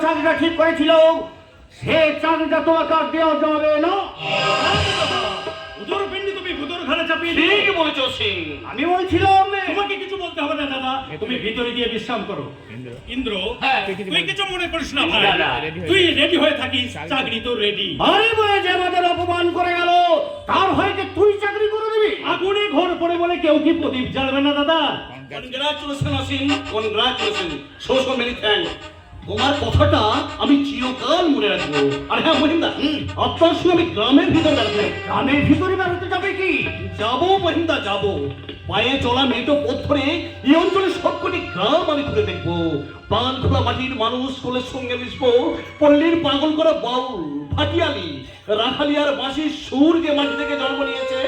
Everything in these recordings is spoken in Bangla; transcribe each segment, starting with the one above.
চাকরিটা ঠিক করেছিল সে চাকরিটা তোমাকে আর দেওয়া যাবে না। উদর পিন্ডি তুমি ভূতর ঘরে চাপিয়ে ঠিক বলেছো সিং। আমি বলছিলাম তোমাকে কিছু বলতে হবে না দাদা, তুমি ভিতরে গিয়ে বিশ্রাম করো। ইন্দ্র, হ্যাঁ। তুই কিছু মনে করিস না ভাই, দাদা, তুই রেডি হয়ে থাকিস, চাকরি তো রেডি। আরে বলে যে আমাদের অপমান করে গেল তার হয়তো তুই চাকরি করে দিবি। আগুনে ঘর পড়ে বলে কেউ কি প্রদীপ জ্বালবে না দাদা? Congratulation Asim, congratulation, so so many thanks. তোমার কথাটা আমি চিরকাল মনে রাখবো। আর হ্যাঁ মহিন্দা, আপনার সঙ্গে আমি গ্রামের ভিতরে বেড়াতে যাবো। গ্রামের ভিতরে বেড়াতে যাবে কি? যাবো মহিন্দা যাবো, পায়ে চলা মেটো পথ ধরে এই অঞ্চলের সবকটি গ্রাম আমি ঘুরে দেখবো। পান খোলা মাটির মানুষ কোলের সঙ্গে মিশবো। পল্লীর পাগল করা বাউল, ভাটিয়ালি, রাখালিয়ার বাঁশির সুর যে মাটি থেকে জন্ম নিয়েছে,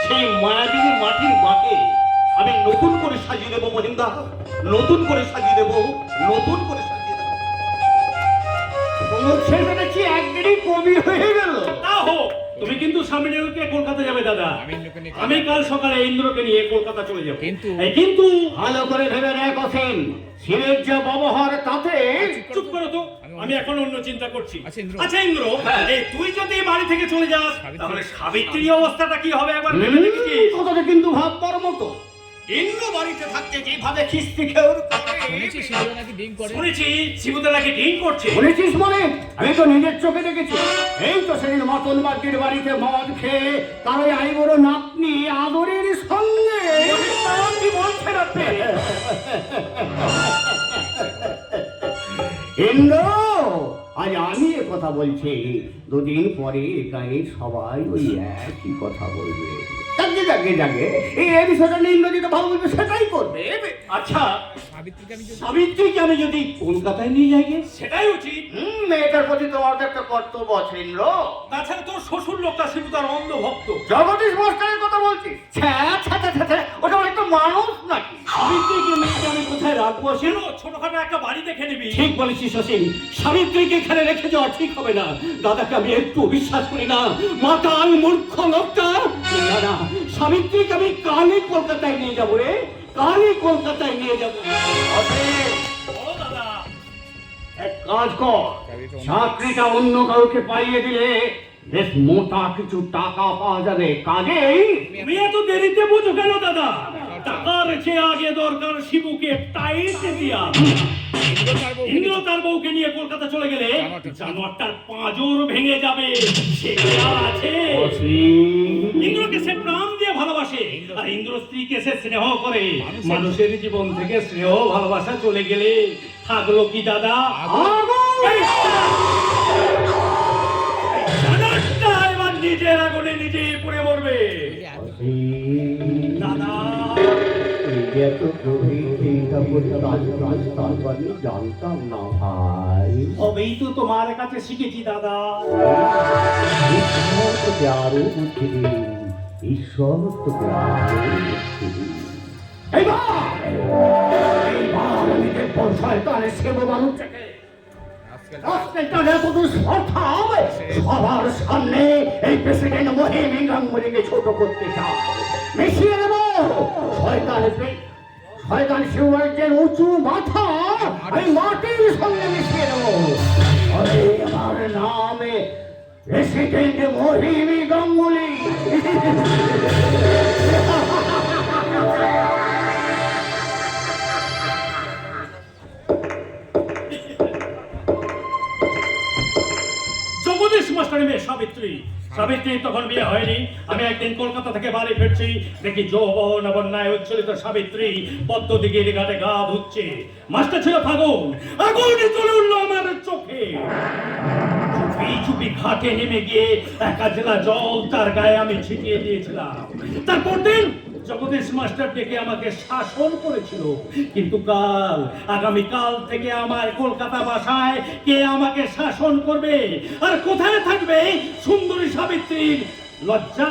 সেই মায়াবিনী মাটির মাকে আমি নতুন করে সাজিয়ে দেবো মহিন্দা, নতুন করে সাজিয়ে দেবো, নতুন করে সাজিয়ে দেবো। তোমার ছেলে দেখছি একদিনই কবি হয়ে গেল। তা হোক, তুমি কিন্তু সামনেকে কলকাতা যাবে দাদা। আমি কাল সকালে ইন্দ্রকে নিয়ে কলকাতা চলে যাবো। কিন্তু ভালো করে ভেবে দেখ অসীম, শিবের যে ব্যবহার তাতে। চুপ করো তো, আমি এখন অন্য চিন্তা করছি। ইন্দ্র। আচ্ছা ইন্দ্র, এই তুই যদি বাড়ি থেকে চলে যাস তাহলে সাবিত্রীর অবস্থাটা কি হবে একবার ভেবে দেখেছিস? কথাটা কিন্তু ভাববার মতো। ইন্দ্র বাড়িতে থাকতে যেভাবে খিস্তি খেউর শুনেছি শিবুদা নাকি ড্রিঙ্ক করে। শুনেছি শিবুদা নাকি ড্রিঙ্ক করছে। শুনেছিস মনে? আমি তো নিজের চোখে দেখেছি। এই তো সেদিন মতন বাগির বাড়িতে মদ খেয়ে তার ওই আইবুড়ো নাতনি আদরের সঙ্গে। কি বলছেন আপনি? ইন্দ্র, আজ আমি এ কথা বলছি, দুদিন পরে এখানে সবাই ওই একই কথা বলবে। যাকে যাকে যাকে এই বিষয়টা নিয়ে ইন্দ্র যেটা ভালো বলবে সেটাই করবে। আচ্ছা সাবিত্রীকে আমি যদি সাবিত্রীকে আমি যদি কলকাতায় নিয়ে যাই সেটাই উচিত। মেয়েটার প্রতি তোমার তো একটা কর্তব্য আছে ইন্দ্র। তাছাড়া তোর শ্বশুর লোকটা শিবুদার অন্ধ ভক্ত। জগদীশ মশাইয়ের কথা বলছিস? ওটা একটা মানুষ নাকি? সাবিত্রীকে মেয়েকে আমি কোথায় রাখবো? সেও ছোটখাটো একটা বাড়ি দেখে নিবি। ঠিক বলেছিস অসীম, সাবিত্রীকে এখানে রেখে যাওয়া ঠিক হবে না। দাদাকে আমি একটু বিশ্বাস করি না, মাতাল মূর্খ লোকটা। না না, সাবিত্রীকে আমি কালই কলকাতায় নিয়ে যাবো রে, কালই কলকাতায় নিয়ে যাবো। বলো দাদা। এক কাজ কর, চাকরিটা অন্য কাউকে পাইয়ে দিলে বেশ মোটা কিছু টাকা পাওয়া যাবে। কাজেই তুমি এত দেরিতে বুঝো কেন দাদা? টাকার চেয়ে আগে দরকার শিবুকে টাইট দিয়া। ইন্দ্র তার বউকে নিয়ে কলকাতা চলে গেলে জানোয়ারটার পাঁজর ভেঙে যাবে। সে কি আর আছে? ইন্দ্রকে সে প্রাণ দিয়ে ভালোবাসে, আর ইন্দ্র স্ত্রীকে সে স্নেহ করে। মানুষের জীবন থেকে স্নেহ ভালোবাসা চলে গেলে থাকলো কি দাদা? জানোয়ারটা এবার নিজের আগুনে নিজেই পুড়ে মরবে। দাদা এত গভীর চিন্তা করতাম জানতাম না ভাই। হবেই তো তোমার কাছে শিখেছি দাদা। ঈশ্বর তোকে আরো বুদ্ধি দিন, ঈশ্বর তোকে আরো বুদ্ধি দিন। এইবার আমি দেখবো শয়তানের সেবো মানুষটাকে। সবার সামনে এই প্রেসিডেন্ট মহিম গাঙ্গুলিকে ছোট করতে চাও, মিশিয়ে দেবো শয়তান শিবরাজ্যের উঁচু মাথা আমি মাটির সঙ্গে মিশিয়ে দেবো। আরে আমার নামে প্রেসিডেন্ট মহিম গাঙ্গুলি। জগদীশ মাস্টারের মেয়ে সাবিত্রী। সাবিত্রী তখন বিয়ে হয়নি। আমি একদিন কলকাতা থেকে বাড়ি ফিরছি, দেখি যৌবন বন্যায় উচ্ছ্বলিত সাবিত্রী পদ্ম দিঘির ঘাটে গা ধুচ্ছে। মাস্টার ছিল ফাগুন, আগুন জ্বলে উঠল আমার চোখে। চুপি চুপি ঘাটে নেমে গিয়ে একা জেলা জল তার গায়ে আমি ছিটিয়ে দিয়েছিলাম। তারপর দিন জগদীশ মাস্টার ডেকে আমাকে শাসন করেছিল। কিন্তু আগামীকাল থেকে আমার কলকাতা বাসায় কে আমাকে শাসন করবে? আর কোথায় থাকবে সুন্দরী সাবিত্রীর লজ্জা?